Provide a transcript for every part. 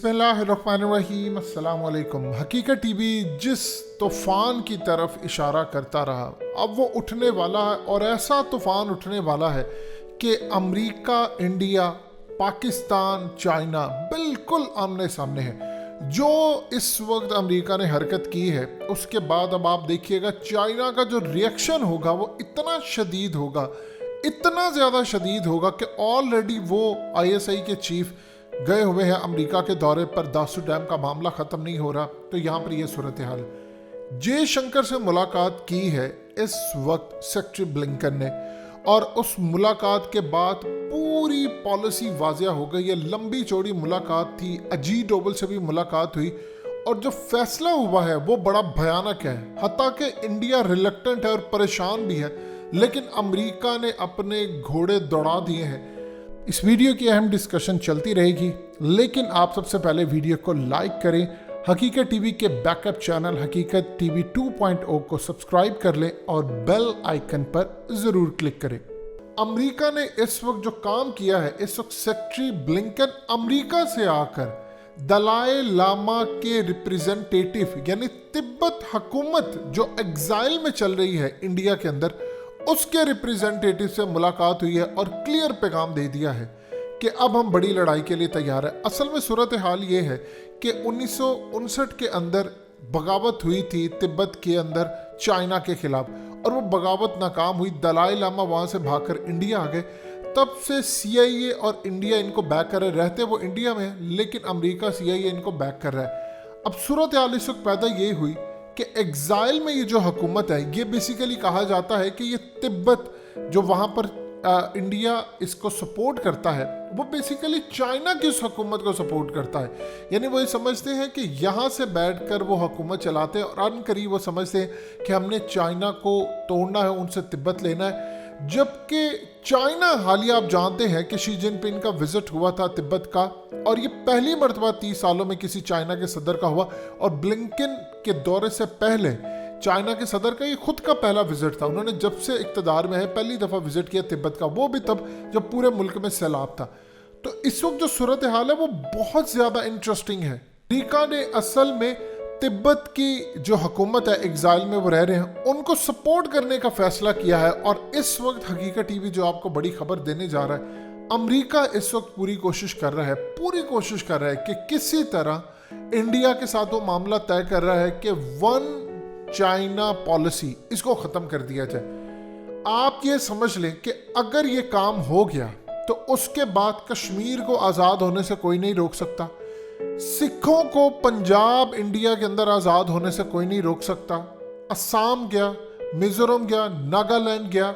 बिस्मिल्लाहिर्रहमानिर्रहीम अस्सलाम वालेकुम। हकीकत टीवी जिस तूफ़ान की तरफ इशारा करता रहा, अब वो उठने वाला है और ऐसा तूफ़ान उठने वाला है कि अमेरिका, इंडिया, पाकिस्तान, चाइना बिल्कुल आमने सामने है। जो इस वक्त अमेरिका ने हरकत की है, उसके बाद अब आप देखिएगा चाइना का जो रिएक्शन होगा वो इतना शदीद होगा, इतना ज़्यादा शदीद होगा कि ऑलरेडी वो ISI के चीफ गए हुए हैं अमेरिका के दौरे पर। दासू डैम का मामला ख़त्म नहीं हो रहा, तो यहाँ पर यह सूरत हाल। जयशंकर से मुलाकात की है इस वक्त सेक्रेटरी ब्लिंकन ने, और उस मुलाकात के बाद पूरी पॉलिसी वाज़िया हो गई। ये लंबी चौड़ी मुलाकात थी, अजीत डोवल से भी मुलाकात हुई, और जो फैसला हुआ है वो बड़ा भयानक है। हत्ता कि इंडिया रिलक्टेंट है और परेशान भी है, लेकिन अमेरिका ने अपने घोड़े दौड़ा दिए हैं। इस वीडियो की अहम डिस्कशन चलती रहेगी, लेकिन आप सबसे पहले वीडियो को लाइक करें, हकीकत टीवी के बैकअप चैनल हकीकत टीवी 2.0 को सब्सक्राइब कर लें और बेल आइकन पर ज़रूर क्लिक करें। अमेरिका ने इस वक्त जो काम किया है, इस वक्त सेक्रेटरी ब्लिंकन अमेरिका से आकर दलाई लामा के रिप्रेजेंटेटिव यानी तिब्बत हुकूमत जो एग्जाइल में चल रही है इंडिया के अंदर, उसके रिप्रेजेंटेटिव से मुलाकात हुई है और क्लियर पैगाम दे दिया है कि अब हम बड़ी लड़ाई के लिए तैयार है। असल में सूरत हाल ये है कि 1959 के अंदर बगावत हुई थी तिब्बत के अंदर चाइना के खिलाफ, और वो बगावत नाकाम हुई। दलाई लामा वहाँ से भागकर इंडिया आ गए। तब से CIA और इंडिया इनको बैक कर रहे, रहते वो इंडिया में, लेकिन अमेरिका CIA इनको बैक कर रहा है। अब सूरत हाल इस वक्त पैदा ये हुई कि एग्जाइल में ये जो हुकूमत है, ये बेसिकली कहा जाता है कि ये तिब्बत जो वहाँ पर इंडिया इसको सपोर्ट करता है, वो बेसिकली चाइना की उस हुकूमत को सपोर्ट करता है। यानी वो ये समझते हैं कि यहाँ से बैठकर वो हुकूमत चलाते हैं, और अनकरीब वो समझते हैं कि हमने चाइना को तोड़ना है, उनसे तिब्बत लेना है। जबकि चाइना, हालिया आप जानते हैं कि शी जिनपिंग का विजिट हुआ था तिब्बत का, और ये पहली मरतबा 30 सालों में किसी चाइना के सदर का हुआ। और ब्लिंकन के दौरे से पहले चाइना के सदर का ये खुद का पहला विजिट था। उन्होंने जब से इक़्तिदार में है पहली दफ़ा विजिट किया तिब्बत का, वो भी तब जब पूरे मुल्क में सैलाब था। तो इस वक्त जो सूरत हाल है वो बहुत ज़्यादा इंटरेस्टिंग है। अमेरिका ने असल में तिब्बत की जो हुकूमत है एग्जाइल में वो रह रहे हैं, उनको सपोर्ट करने का फैसला किया है। और इस वक्त हकीकत टीवी जो आपको बड़ी खबर देने जा रहा है, अमेरिका इस वक्त पूरी कोशिश कर रहा है कि किसी तरह इंडिया के साथ वो मामला तय कर रहा है कि वन चाइना पॉलिसी, इसको ख़त्म कर दिया जाए। आप ये समझ लें कि अगर ये काम हो गया तो उसके बाद कश्मीर को आज़ाद होने से कोई नहीं रोक सकता, सिखों को पंजाब इंडिया के अंदर आज़ाद होने से कोई नहीं रोक सकता, असम गया, मिजोरम गया, नागालैंड गया,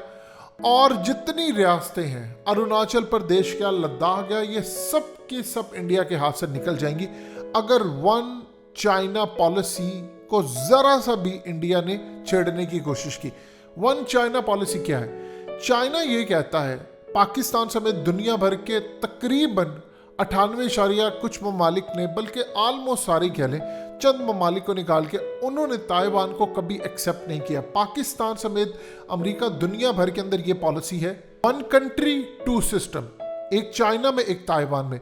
और जितनी रियासतें हैं, अरुणाचल प्रदेश गया, लद्दाख गया, ये सब की सब इंडिया के हाथ से निकल जाएंगी अगर वन चाइना पॉलिसी को ज़रा सा भी इंडिया ने छेड़ने की कोशिश की। वन चाइना पॉलिसी क्या है? चाइना ये कहता है, पाकिस्तान समेत दुनिया भर के तकरीबन 98 कुछ ममालिक ने, बल्कि आलमोस्ट सारी कह लें, चंद ममालिक को निकाल के उन्होंने ताइवान को कभी एक्सेप्ट नहीं किया। पाकिस्तान समेत अमेरिका दुनिया भर के अंदर ये पॉलिसी है, वन कंट्री टू सिस्टम, एक चाइना में एक ताइवान में।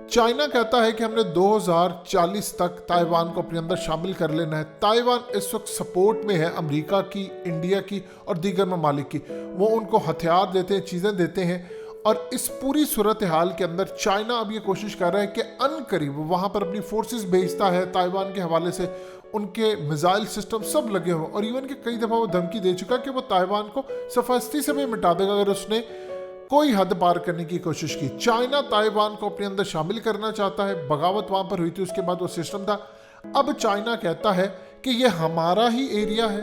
चाइना कहता है कि हमने 2040 तक ताइवान को अपने अंदर शामिल कर लेना है। ताइवान इस वक्त सपोर्ट में है अमेरिका की, इंडिया की और दीगर ममालिक की। वो उनको हथियार देते हैं, चीज़ें देते हैं, और इस पूरी सूरत हाल के अंदर चाइना अब ये कोशिश कर रहा है कि अनकरीब वहाँ पर अपनी फोर्सेस भेजता है। ताइवान के हवाले से उनके मिसाइल सिस्टम सब लगे हुए, और इवन कि कई दफ़ा वो धमकी दे चुका कि वो ताइवान को सफास्ती से भी मिटा देगा अगर उसने कोई हद पार करने की कोशिश की। चाइना ताइवान को अपने अंदर शामिल करना चाहता है। बगावत वहाँ पर हुई थी, उसके बाद वो सिस्टम था। अब चाइना कहता है कि ये हमारा ही एरिया है,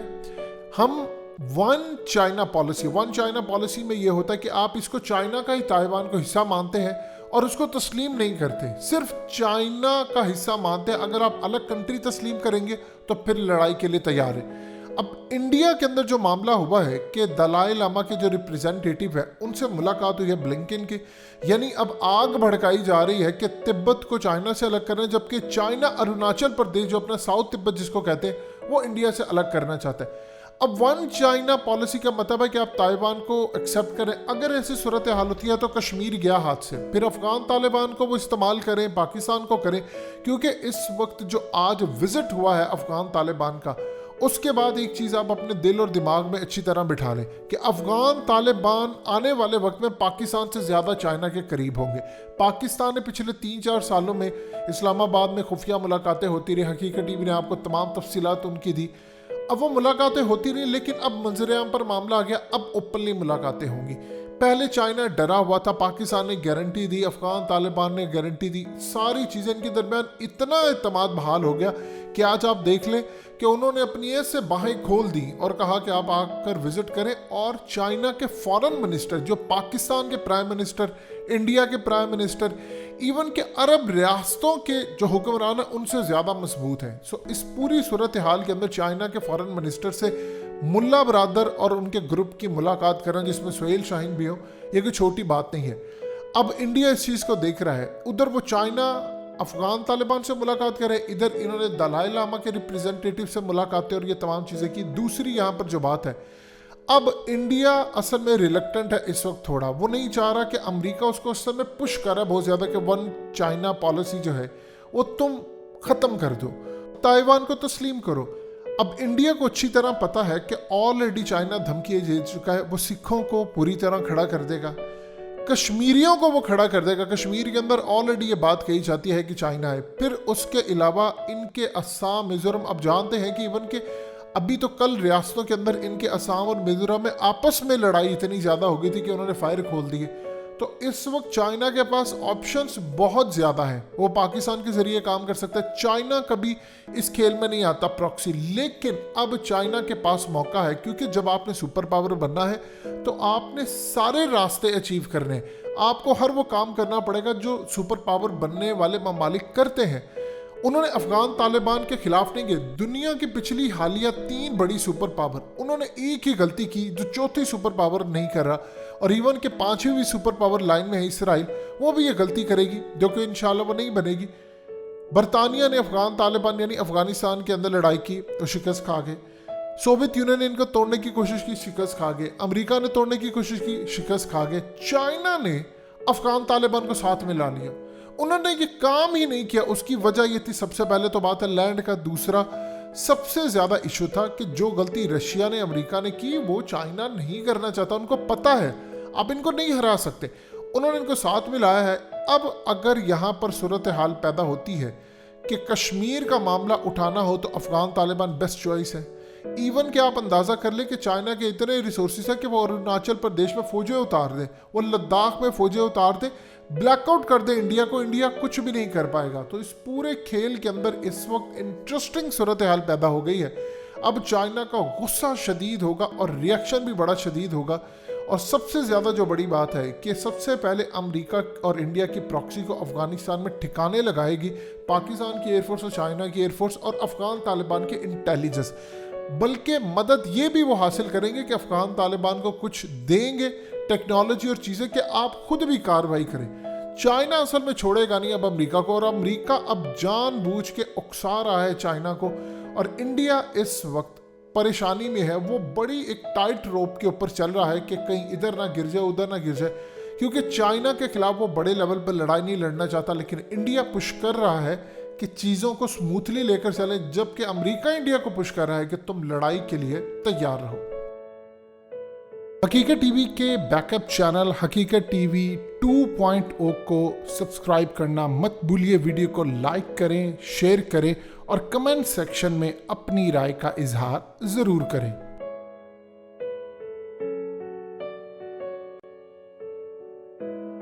हम वन चाइना पॉलिसी में ये होता है कि आप इसको चाइना का ही ताइवान को हिस्सा मानते हैं और उसको तस्लीम नहीं करते, सिर्फ चाइना का हिस्सा मानते हैं। अगर आप अलग कंट्री तस्लीम करेंगे तो फिर लड़ाई के लिए तैयार है। अब इंडिया के अंदर जो मामला हुआ है कि दलाई लामा के जो रिप्रेजेंटेटिव है उनसे मुलाकात हुई है ब्लिंकन की, यानी अब आग भड़काई जा रही है कि तिब्बत को चाइना से अलग करना है, जबकि चाइना अरुणाचल प्रदेश जो अपना साउथ तिब्बत जिसको कहते हैं वो इंडिया से अलग करना चाहता है। अब वन चाइना पॉलिसी का मतलब है कि आप ताइवान को एक्सेप्ट करें। अगर ऐसी सूरत हाल होती है तो कश्मीर गया हाथ से, फिर अफगान तालिबान को वो इस्तेमाल करें, पाकिस्तान को करें, क्योंकि इस वक्त जो आज विजिट हुआ है अफगान तालिबान का, उसके बाद एक चीज़ आप अपने दिल और दिमाग में अच्छी तरह बिठा लें कि अफगान तालिबान आने वाले वक्त में पाकिस्तान से ज़्यादा चाइना के करीब होंगे। पाकिस्तान ने पिछले 3-4 सालों में इस्लामाबाद में खुफिया मुलाकातें होती रही, हकीकत टीवी ने आपको तमाम तफसीलात उनकी दी। अब वो मुलाकातें होती रही, लेकिन अब मंजर-ए-आम पर मामला आ गया, अब ओपनली मुलाकातें होंगी। पहले चाइना डरा हुआ था, पाकिस्तान ने गारंटी दी, अफगान तालिबान ने गारंटी दी, सारी चीज़ें इनके दरमियान इतना एतमाद बहाल हो गया कि आज आप देख लें कि उन्होंने अपनी ऐसे बाहें खोल दी और कहा कि आप आकर विजिट करें। और चाइना के फॉरेन मिनिस्टर, जो पाकिस्तान के प्राइम मिनिस्टर, इंडिया के प्राइम मिनिस्टर, इवन के अरब रियासतों के जो हुक्मरान हैं उनसे ज़्यादा मजबूत हैं। सो इस पूरी सूरत हाल के अंदर चाइना के फॉरेन मिनिस्टर से मुल्ला बरादर और उनके ग्रुप की मुलाकात करना, जिसमें सुहेल शाहीन भी हो, ये कोई छोटी बात नहीं है। अब इंडिया इस चीज़ को देख रहा है, उधर वो चाइना अफगान तालिबान से मुलाकात करे, इधर इन्होंने दलाई लामा के रिप्रेजेंटेटिव से मुलाकातें और ये तमाम चीज़ें की। दूसरी यहाँ पर जो बात है, अब इंडिया असल में रिलक्टेंट है इस वक्त थोड़ा, वो नहीं चाह रहा कि अमेरिका उसको असल में पुश कर रहा है बहुत ज़्यादा कि वन चाइना पॉलिसी जो है वो तुम ख़त्म कर दो, ताइवान को तस्लीम करो। अब इंडिया को अच्छी तरह पता है कि ऑलरेडी चाइना धमकी दे चुका है, वो सिखों को पूरी तरह खड़ा कर देगा, कश्मीरियों को वो खड़ा कर देगा। कश्मीर के अंदर ऑलरेडी ये बात कही जाती है कि चाइना है। फिर उसके अलावा इनके असम, मिजोरम, अब जानते हैं कि इवन के अभी तो कल रियासतों के अंदर इनके असम और मिजोरम में आपस में लड़ाई इतनी ज़्यादा हो गई थी कि उन्होंने फायर खोल दिए। तो इस वक्त चाइना के पास ऑप्शंस बहुत ज़्यादा हैं, वो पाकिस्तान के ज़रिए काम कर सकता है। चाइना कभी इस खेल में नहीं आता प्रॉक्सी, लेकिन अब चाइना के पास मौका है, क्योंकि जब आपने सुपर पावर बनना है तो आपने सारे रास्ते अचीव करने हैं। आपको हर वो काम करना पड़ेगा जो सुपर पावर बनने वाले ममालिक करते हैं। उन्होंने अफगान तालिबान के खिलाफ नहीं गए। दुनिया की पिछली हालिया 3 बड़ी सुपर पावर, उन्होंने एक ही गलती की जो चौथी सुपर पावर नहीं कर रहा, और इवन के 5वीं भी सुपर पावर लाइन में है इसराइल, वो भी ये गलती करेगी जो कि इंशाल्लाह वो नहीं बनेगी। बरतानिया ने अफगान तालिबान यानी अफगानिस्तान के अंदर लड़ाई की तो शिकस्त खा गए। सोवियत यूनियन ने इनको तोड़ने की कोशिश की, शिकस्त खा गए। अमेरिका ने तोड़ने की कोशिश की, शिकस्त खा गए। चाइना ने अफगान तालिबान को साथ में ला लिया, उन्होंने ये काम ही नहीं किया। उसकी वजह ये थी, सबसे पहले तो बात है लैंड का, दूसरा सबसे ज़्यादा इशू था कि जो गलती रशिया ने, अमेरिका ने की, वो चाइना नहीं करना चाहता। उनको पता है अब इनको नहीं हरा सकते, उन्होंने इनको साथ में लाया है। अब अगर यहाँ पर सूरत हाल पैदा होती है कि कश्मीर का मामला उठाना हो तो अफगान तालिबान बेस्ट चॉइस है। इवन कि आप अंदाज़ा कर लें कि चाइना के इतने रिसोर्सेज है कि वो अरुणाचल प्रदेश में फ़ौजें उतार दें, वो लद्दाख में फ़ौजें उतार दें, ब्लैकआउट कर दे इंडिया को, इंडिया कुछ भी नहीं कर पाएगा। तो इस पूरे खेल के अंदर इस वक्त इंटरेस्टिंग सूरत हाल पैदा हो गई है। अब चाइना का गुस्सा शदीद होगा और रिएक्शन भी बड़ा शदीद होगा। और सबसे ज़्यादा जो बड़ी बात है कि सबसे पहले अमेरिका और इंडिया की प्रॉक्सी को अफगानिस्तान में ठिकाने लगाएगी पाकिस्तान की एयरफोर्स और चाइना की एयरफोर्स और अफगान तालिबान के इंटेलिजेंस। बल्कि मदद ये भी वो हासिल करेंगे कि अफगान तालिबान को कुछ देंगे, टेक्नोलॉजी और चीज़ें, कि आप खुद भी कार्रवाई करें। चाइना असल में छोड़ेगा नहीं अब अमेरिका को, और अमेरिका अब जानबूझ के उकसा रहा है चाइना को। और इंडिया इस वक्त परेशानी में है, वो बड़ी एक टाइट रोप के ऊपर चल रहा है कि कहीं इधर ना गिर जाए, उधर ना गिर जाए, क्योंकि चाइना के खिलाफ वो बड़े लेवल पर लड़ाई नहीं लड़ना चाहता। लेकिन इंडिया पुश कर रहा है कि चीज़ों को स्मूथली लेकर चले, जबकि अमेरिका इंडिया को पुश कर रहा है कि तुम लड़ाई के लिए तैयार रहो। हकीकत टीवी के बैकअप चैनल हकीकत टीवी 2.0 को सब्सक्राइब करना मत भूलिए। वीडियो को लाइक करें, शेयर करें और कमेंट सेक्शन में अपनी राय का इजहार ज़रूर करें।